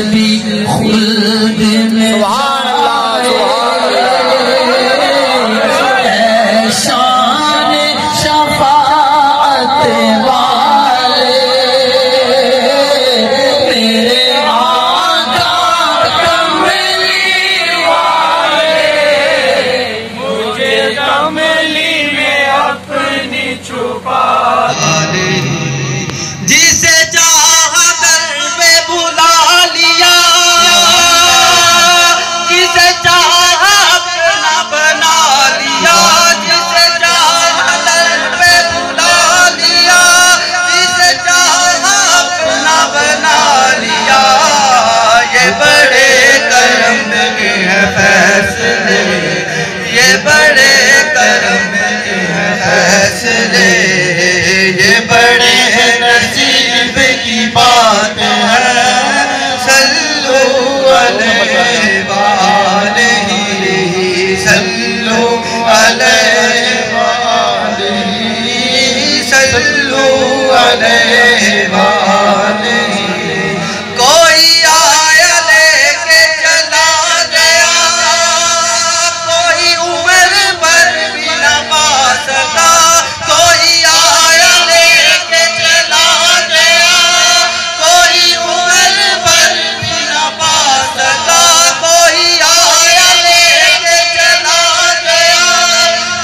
بھی خلد میں شان شفاعت والے میرے آقا کملی والے مجھے کملی میں اپنی چھپا جسے چاہا در پہ بلا لیا جسے چاہا اپنا بنا لیا جسے چاہا در پہ بلا لیا جسے چاہا اپنا بنا لیا یہ بڑے کرم کے ہیں فیصلے یہ بڑے کرم کے ہیں فیصلے یہ بڑے نصیب کی بات ہے صلو علیہ وآلہ صلو علیہ وآلہ صلو علیہ وآلہ کوئی آیا لے کے چلا گیا کوئی عمر پر بھی نہ پا سکا کوئی آیا لے کے چلا گیا کوئی عمر پر بھی نہ پا سکا کوئی آیا لے کے چلا گیا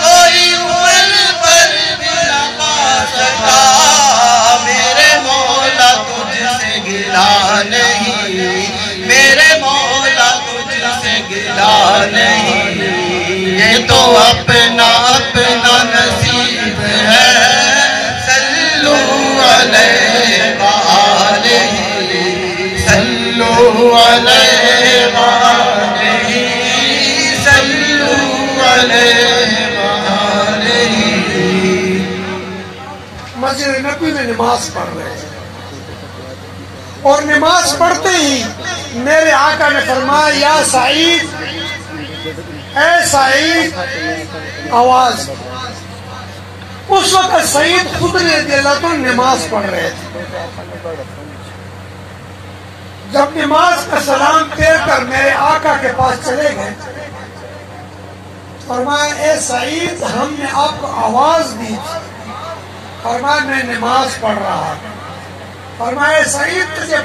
کوئی عمر پر بھی نہ پا سکا میرے مولا تجھ سے گلا نہیں میرے مولا تجھ سے گلا نہیں یہ تو اپنا اپنا نصیب ہے صلو علیہ وآلہ صلو علیہ وآلہ صلو علیہ وآلہ مسجد نبی میں نماز پڑھ رہے ہیں اور نماز پڑھتے ہی میرے آقا نے فرمایا یا سعید اے سعید آواز اس وقت سعید خود رضی اللہ عنہ نماز پڑھ رہے تھے جب نماز کا سلام پھیر کر میرے آقا کے پاس چلے گئے فرمایا اے سعید ہم نے آپ کو آواز دی تھی فرمایا میں نماز پڑھ رہا فرمایا سعید تجھے